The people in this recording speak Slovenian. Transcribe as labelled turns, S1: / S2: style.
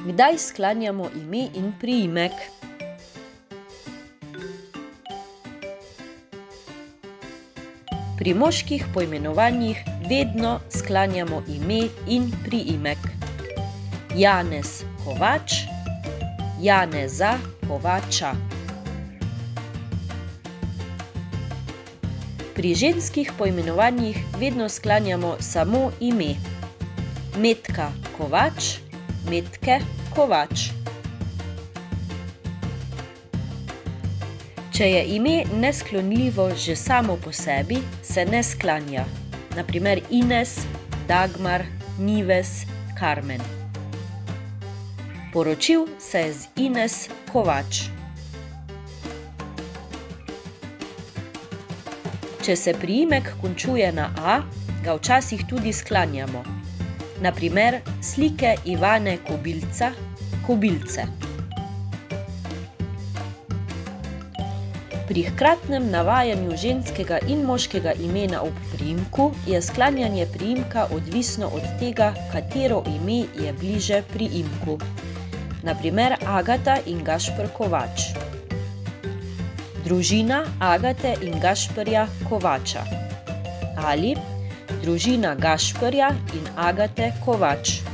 S1: Kdaj sklanjamo ime in priimek? Pri moških poimenovanjih vedno sklanjamo ime in priimek. Janez Kovač, Janeza Kovača. Pri ženskih poimenovanjih vedno sklanjamo samo ime. Metka Kovač, Metke Kovač. Če je ime nesklonljivo že samo po sebi, se ne sklanja. Na primer Ines, Dagmar, Nives, Karmen. Poročil se je z Ines Kovač. Če se priimek končuje na -a, ga včasih tudi sklanjamo. Na primer slike Ivane Kobilca, Kobilce. Pri hkratnem navajanju ženskega in moškega imena ob priimku je sklanjanje priimka odvisno od tega, katero ime je bliže priimku. Na primer Agata in Gašper Kovač. Družina Agate in Gašperja Kovača. Ali družina Gašperja in Agate Kovač.